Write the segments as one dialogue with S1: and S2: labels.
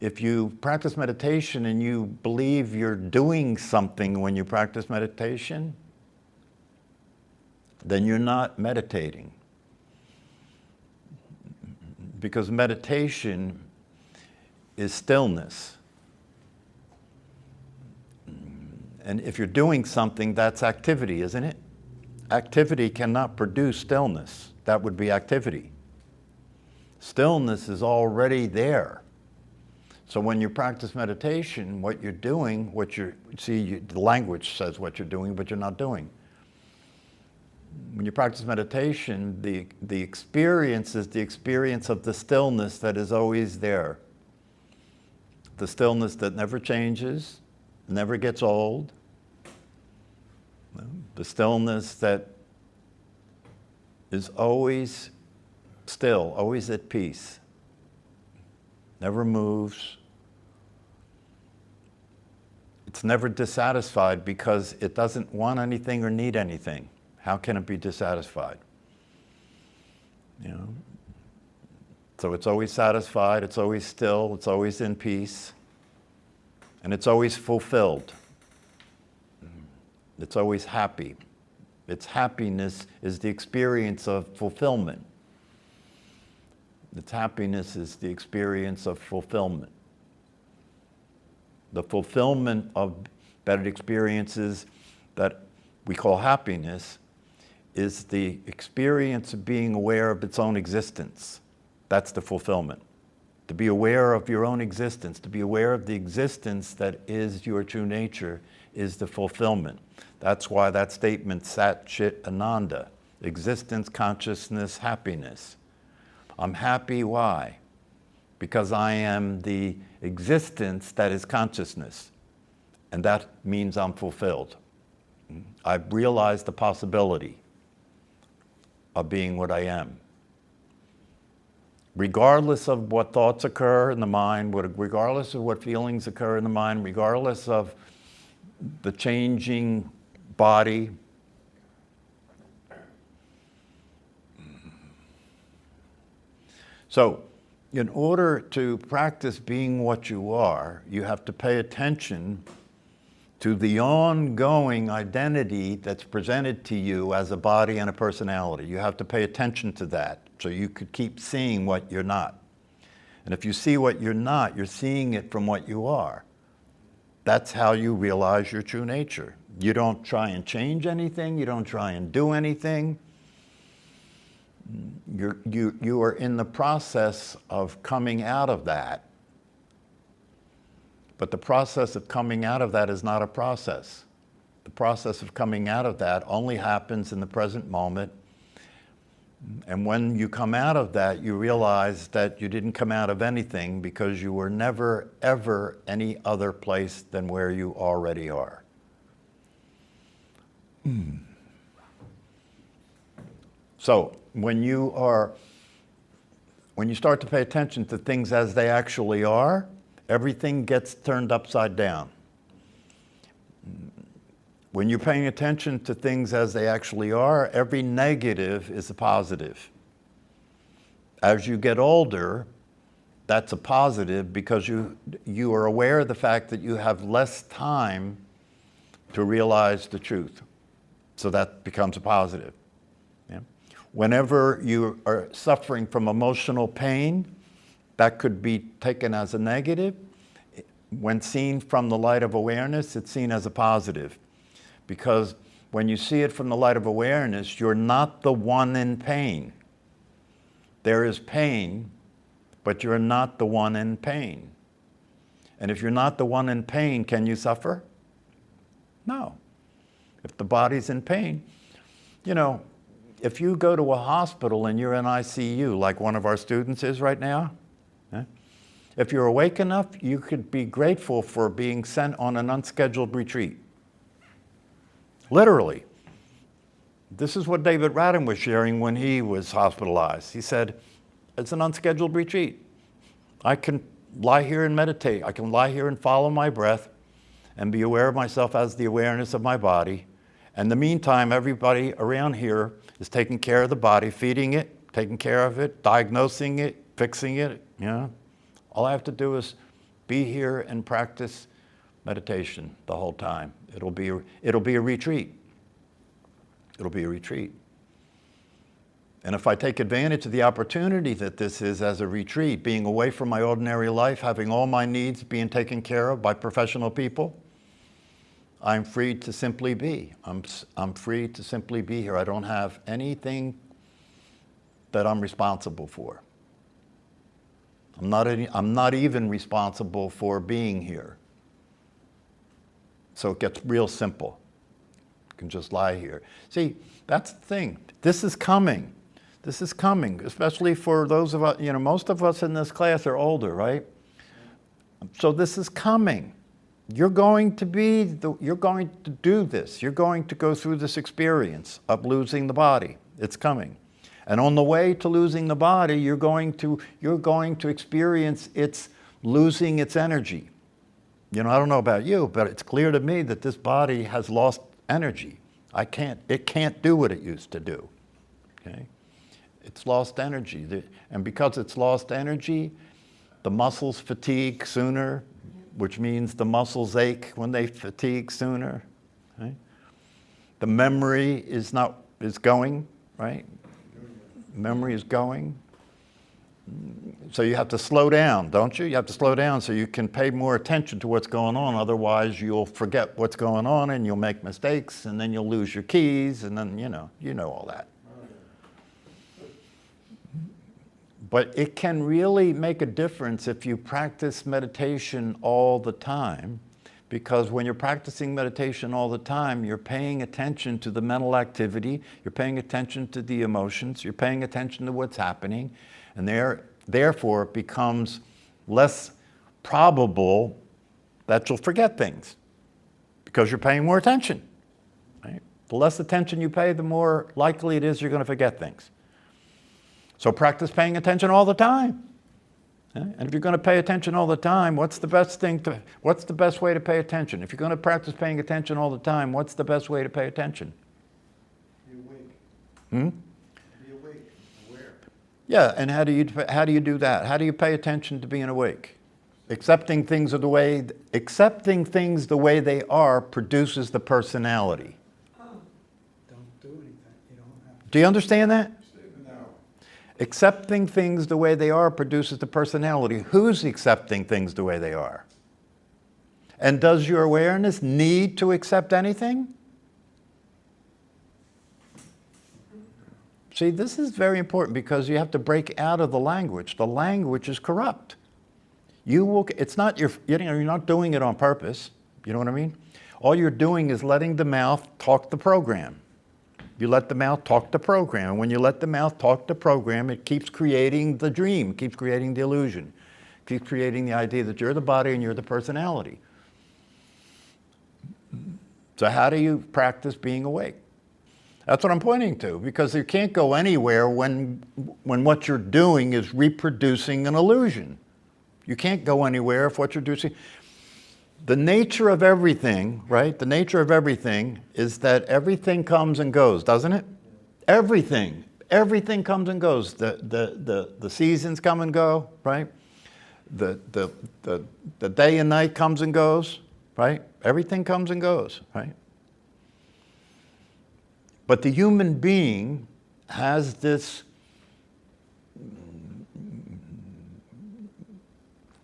S1: if you practice meditation and you believe you're doing something when you practice meditation, then you're not meditating. Because meditation is stillness. And if you're doing something, that's activity, isn't it? Activity cannot produce stillness. That would be activity. Stillness is already there. So when you practice meditation, what you're doing, the language says what you're doing, but you're not doing. When you practice meditation, the experience is the experience of the stillness that is always there. The stillness that never changes, never gets old. The stillness that is always still, always at peace. Never moves. It's never dissatisfied because it doesn't want anything or need anything. How can it be dissatisfied? So it's always satisfied, it's always still, it's always in peace, and it's always fulfilled. It's always happy. Its happiness is the experience of fulfillment. Its happiness is the experience of fulfillment. The fulfillment of better experiences that we call happiness is the experience of being aware of its own existence. That's the fulfillment. To be aware of your own existence, to be aware of the existence that is your true nature, is the fulfillment. That's why that statement, Sat Chit Ananda, existence, consciousness, happiness. I'm happy, why? Because I am the existence that is consciousness. And that means I'm fulfilled. I've realized the possibility of being what I am. Regardless of what thoughts occur in the mind, regardless of what feelings occur in the mind, regardless of the changing body, so in order to practice being what you are, you have to pay attention to the ongoing identity that's presented to you as a body and a personality. You have to pay attention to that so you could keep seeing what you're not. And if you see what you're not, you're seeing it from what you are. That's how you realize your true nature. You don't try and change anything. You don't try and do anything. You are in the process of coming out of that. But the process of coming out of that is not a process. The process of coming out of that only happens in the present moment. And when you come out of that, you realize that you didn't come out of anything because you were never, ever any other place than where you already are. So when you start to pay attention to things as they actually are, everything gets turned upside down. When you're paying attention to things as they actually are, every negative is a positive. As you get older, that's a positive because you are aware of the fact that you have less time to realize the truth. So that becomes a positive. Yeah? Whenever you are suffering from emotional pain, that could be taken as a negative. When seen from the light of awareness, it's seen as a positive. Because when you see it from the light of awareness, you're not the one in pain. There is pain, but you're not the one in pain. And if you're not the one in pain, can you suffer? No. If the body's in pain, if you go to a hospital and you're in ICU, like one of our students is right now, if you're awake enough, you could be grateful for being sent on an unscheduled retreat. Literally. This is what David Radin was sharing when he was hospitalized. He said, it's an unscheduled retreat. I can lie here and meditate. I can lie here and follow my breath and be aware of myself as the awareness of my body. And in the meantime, everybody around here is taking care of the body, feeding it, taking care of it, diagnosing it, fixing it. All I have to do is Be here and practice meditation the whole time. It'll be a retreat. It'll be a retreat. And if I take advantage of the opportunity that this is as a retreat, being away from my ordinary life, having all my needs being taken care of by professional people, I'm free to simply be. I'm free to simply be here. I don't have anything that I'm responsible for. I'm not even responsible for being here. So it gets real simple. You can just lie here. See, that's the thing. This is coming. This is coming, especially for those of us, most of us in this class are older, right? So this is coming. You're going to do this. You're going to go through this experience of losing the body. It's coming. And on the way to losing the body, you're going to experience its losing its energy. I don't know about you, but it's clear to me that this body has lost energy. It can't do what it used to do. Okay? It's lost energy. And because it's lost energy, the muscles fatigue sooner, which means the muscles ache when they fatigue sooner. Right? The memory is going, right? Memory is going. So you have to slow down, don't you? You have to slow down so you can pay more attention to what's going on. Otherwise, you'll forget what's going on and you'll make mistakes and then you'll lose your keys and then, you know all that. But it can really make a difference if you practice meditation all the time, because when you're practicing meditation all the time, you're paying attention to the mental activity, you're paying attention to the emotions, you're paying attention to what's happening, and therefore it becomes less probable that you'll forget things, because you're paying more attention. Right? The less attention you pay, the more likely it is you're going to forget things. So practice paying attention all the time. And if you're going to pay attention all the time, what's the best way to pay attention? If you're going to practice paying attention all the time, what's the best way to pay attention?
S2: Be awake. Be awake, aware.
S1: Yeah, and how do you do that? How do you pay attention to being awake? Accepting things the way they are produces the personality.
S2: Don't do anything. You don't have to.
S1: Do you understand that?
S2: No.
S1: Accepting things the way they are produces the personality. Who's accepting things the way they are? And does your awareness need to accept anything? See, this is very important because you have to break out of the language. The language is corrupt. You're not doing it on purpose. You know what I mean? All you're doing is letting the mouth talk the program. You let the mouth talk the program. And when you let the mouth talk the program, it keeps creating the dream, keeps creating the illusion, keeps creating the idea that you're the body and you're the personality. So how do you practice being awake? That's what I'm pointing to, because you can't go anywhere when what you're doing is reproducing an illusion. You can't go anywhere if what you're doing... The nature of everything, right? The nature of everything is that everything comes and goes, doesn't it? Everything comes and goes. The seasons come and go, right? The day and night comes and goes, right? Everything comes and goes, right? But the human being has this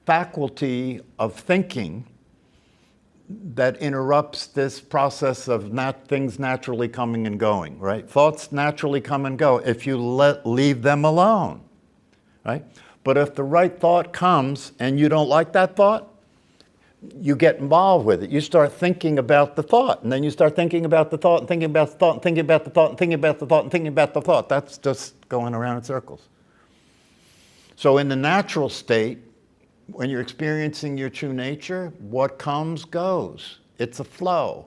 S1: faculty of thinking that interrupts this process of things naturally coming and going, right? Thoughts naturally come and go if you leave them alone, right? But if the right thought comes and you don't like that thought, you get involved with it. You start thinking about the thought, and then you start thinking about the thought, and thinking about the thought, and thinking about the thought, and thinking about the thought, and thinking about the thought. That's just going around in circles. So in the natural state, when you're experiencing your true nature, what comes goes. It's a flow.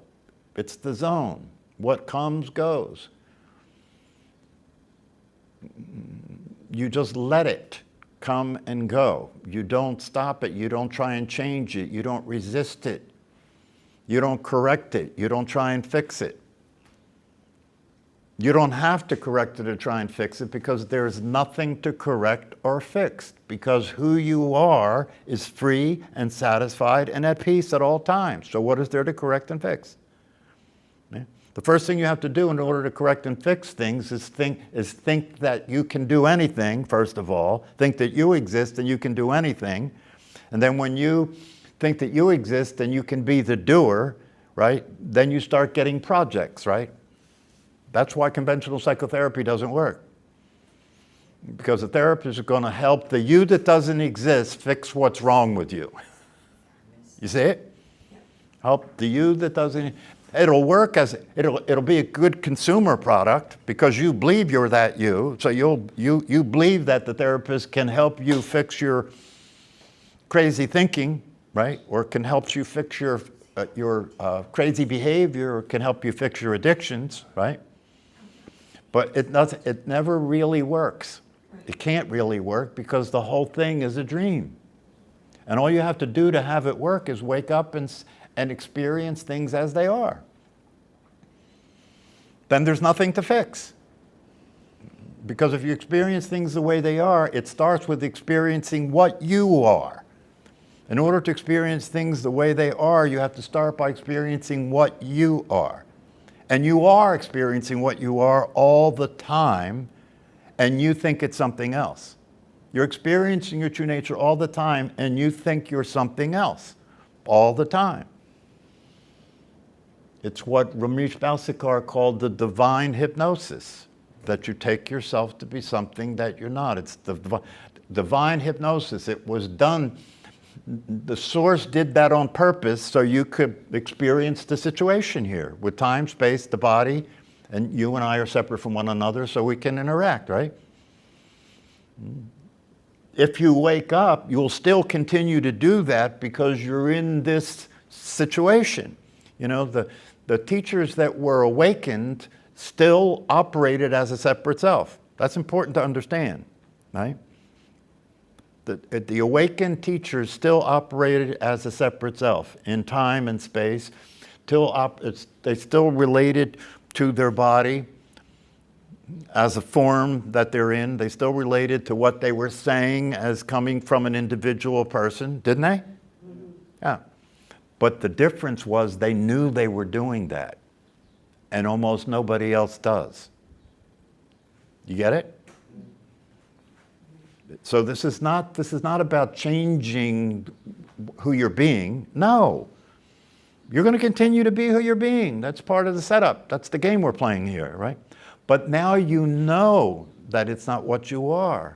S1: It's the zone. What comes goes. You just let it come and go. You don't stop it. You don't try and change it. You don't resist it. You don't correct it. You don't try and fix it. You don't have to correct it or try and fix it because there's nothing to correct or fix, because who you are is free and satisfied and at peace at all times. So what is there to correct and fix? Yeah. The first thing you have to do in order to correct and fix things is think that you can do anything, first of all. Think that you exist and you can do anything. And then when you think that you exist and you can be the doer, right, then you start getting projects, right? That's why conventional psychotherapy doesn't work. Because the therapist is going to help the you that doesn't exist fix what's wrong with you. You see it? Help the you that doesn't. It'll work as it'll be a good consumer product because you believe you're that you. So you believe that the therapist can help you fix your crazy thinking, right? Or can help you fix your crazy behavior, or can help you fix your addictions, right? But it never really works. It can't really work because the whole thing is a dream. And all you have to do to have it work is wake up and experience things as they are. Then there's nothing to fix. Because if you experience things the way they are, it starts with experiencing what you are. In order to experience things the way they are, you have to start by experiencing what you are. And you are experiencing what you are all the time, and you think it's something else. You're experiencing your true nature all the time, and you think you're something else all the time. It's what Ramesh Balsekar called the divine hypnosis, that you take yourself to be something that you're not. It's the divine hypnosis. It was done. The source did that on purpose so you could experience the situation here with time, space, the body, and you and I are separate from one another so we can interact, right? If you wake up, you'll still continue to do that because you're in this situation. You know, the teachers that were awakened still operated as a separate self. That's important to understand, right? The awakened teachers still operated as a separate self in time and space. They still related to their body as a form that they're in. They still related to what they were saying as coming from an individual person, didn't they? Mm-hmm. Yeah. But the difference was they knew they were doing that, and almost nobody else does. You get it? So this is not about changing who you're being. No. You're going to continue to be who you're being. That's part of the setup. That's the game we're playing here, right? But now you know that it's not what you are.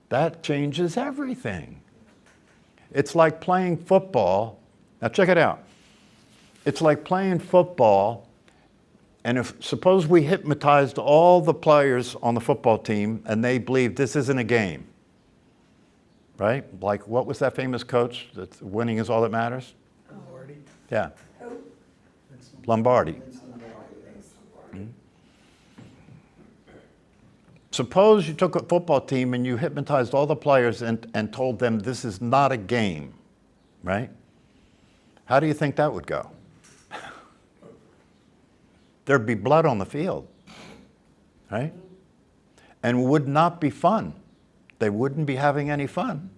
S1: That changes everything. It's like playing football. Now check it out. It's like playing football, and suppose we hypnotized all the players on the football team and they believe this isn't a game, right? Like, what was that famous coach that winning is all that matters?
S2: Lombardi.
S1: Yeah,
S2: Vince
S1: Lombardi.
S2: Vince Lombardi.
S1: Suppose you took a football team and you hypnotized all the players and told them this is not a game, right? How do you think that would go? There'd be blood on the field, right? And would not be fun. They wouldn't be having any fun,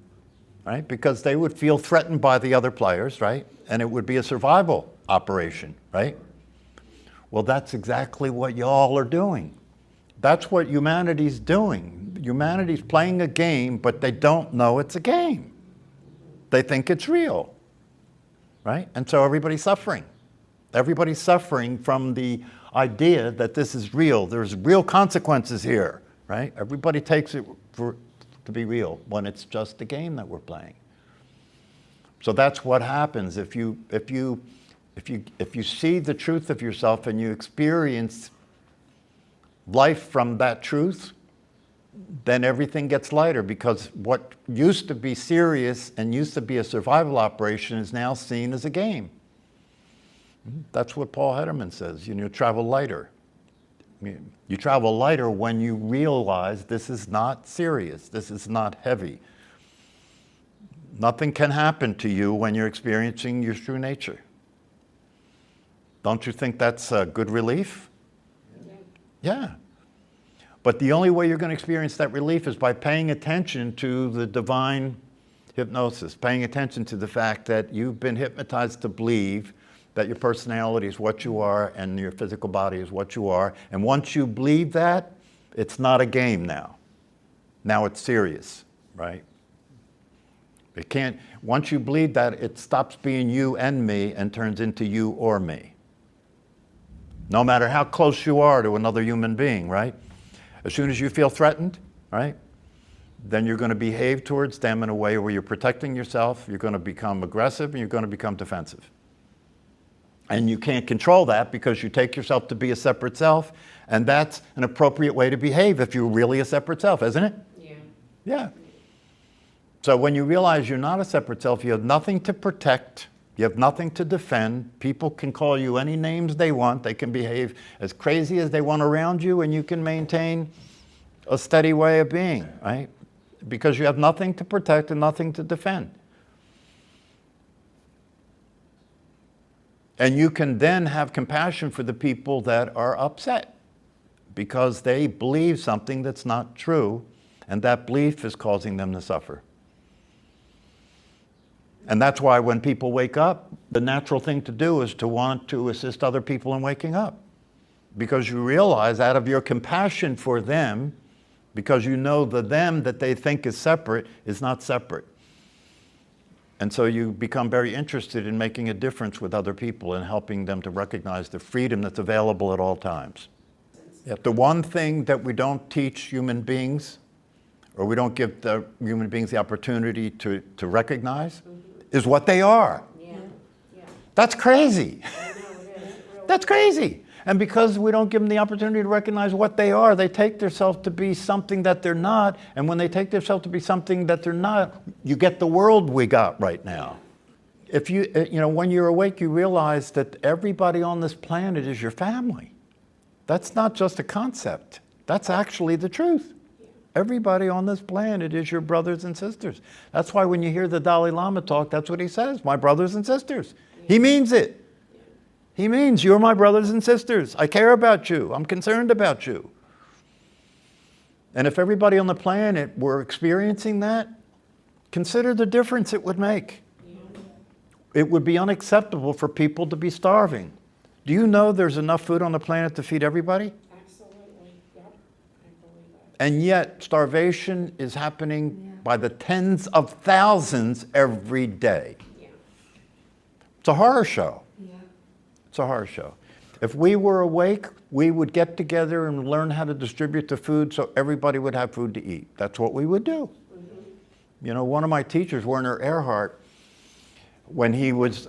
S1: right? Because they would feel threatened by the other players, right? And it would be a survival operation, right? Well, that's exactly what y'all are doing. That's what humanity's doing. Humanity's playing a game, but they don't know it's a game. They think it's real, right? And so everybody's suffering. Everybody's suffering from the idea that this is real. There's real consequences here, right? Everybody takes it to be real when it's just a game that we're playing. So that's what happens if you see the truth of yourself and you experience life from that truth, then everything gets lighter, because what used to be serious and used to be a survival operation is now seen as a game. That's what Paul Hederman says. You travel lighter. You travel lighter when you realize this is not serious. This is not heavy. Nothing can happen to you when you're experiencing your true nature. Don't you think that's a good relief? Yeah. But the only way you're going to experience that relief is by paying attention to the divine hypnosis, paying attention to the fact that you've been hypnotized to believe that your personality is what you are and your physical body is what you are. And once you believe that, it's not a game now. Now it's serious, right? It can't, once you believe that, it stops being you and me and turns into you or me. No matter how close you are to another human being, right? As soon as you feel threatened, right? Then you're going to behave towards them in a way where you're protecting yourself, you're going to become aggressive, and you're going to become defensive. And you can't control that because you take yourself to be a separate self, and that's an appropriate way to behave if you're really a separate self, isn't it?
S3: Yeah.
S1: Yeah. So when you realize you're not a separate self, you have nothing to protect, you have nothing to defend. People can call you any names they want, they can behave as crazy as they want around you, and you can maintain a steady way of being, right? Because you have nothing to protect and nothing to defend. And you can then have compassion for the people that are upset because they believe something that's not true, and that belief is causing them to suffer. And that's why when people wake up, the natural thing to do is to want to assist other people in waking up. Because you realize out of your compassion for them, because you know the them that they think is separate is not separate. And so you become very interested in making a difference with other people and helping them to recognize the freedom that's available at all times. The one thing that we don't teach human beings, or we don't give the human beings the opportunity to recognize, is what they are.
S3: Yeah. Yeah.
S1: That's crazy.
S3: I know it is.
S1: That's crazy. And because we don't give them the opportunity to recognize what they are, they take themselves to be something that they're not. And when they take themselves to be something that they're not, you get the world we got right now. If when you're awake, you realize that everybody on this planet is your family. That's not just a concept. That's actually the truth. Everybody on this planet is your brothers and sisters. That's why when you hear the Dalai Lama talk, that's what he says, my brothers and sisters. He means it. He means you're my brothers and sisters. I care about you. I'm concerned about you. And if everybody on the planet were experiencing that, consider the difference it would make. It would be unacceptable for people to be starving. Do you know there's enough food on the planet to feed everybody?
S3: Absolutely. Yep. I believe that.
S1: And yet starvation is happening by the tens of thousands every day.
S3: Yeah.
S1: It's a horror show.
S2: Yeah.
S1: It's a horror show. If we were awake, we would get together and learn how to distribute the food so everybody would have food to eat. That's what we would do. Mm-hmm. You know, one of my teachers, Werner Erhard, when he was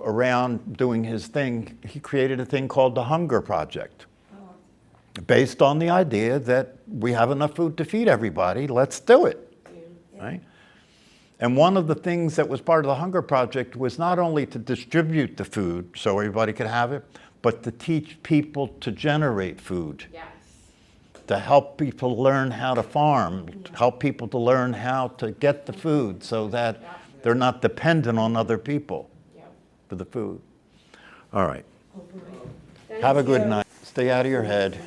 S1: around doing his thing, he created a thing called the Hunger Project, based on the idea that we have enough food to feed everybody, let's do it, right? And one of the things that was part of the Hunger Project was not only to distribute the food so everybody could have it, but to teach people to generate food,
S3: Yes.
S1: to help people learn how to farm, to help people to learn how to get the food so that they're not dependent on other people
S3: Yep.
S1: for the food. All right.
S3: Thank
S1: Have a good
S3: you.
S1: night. Stay out of your head.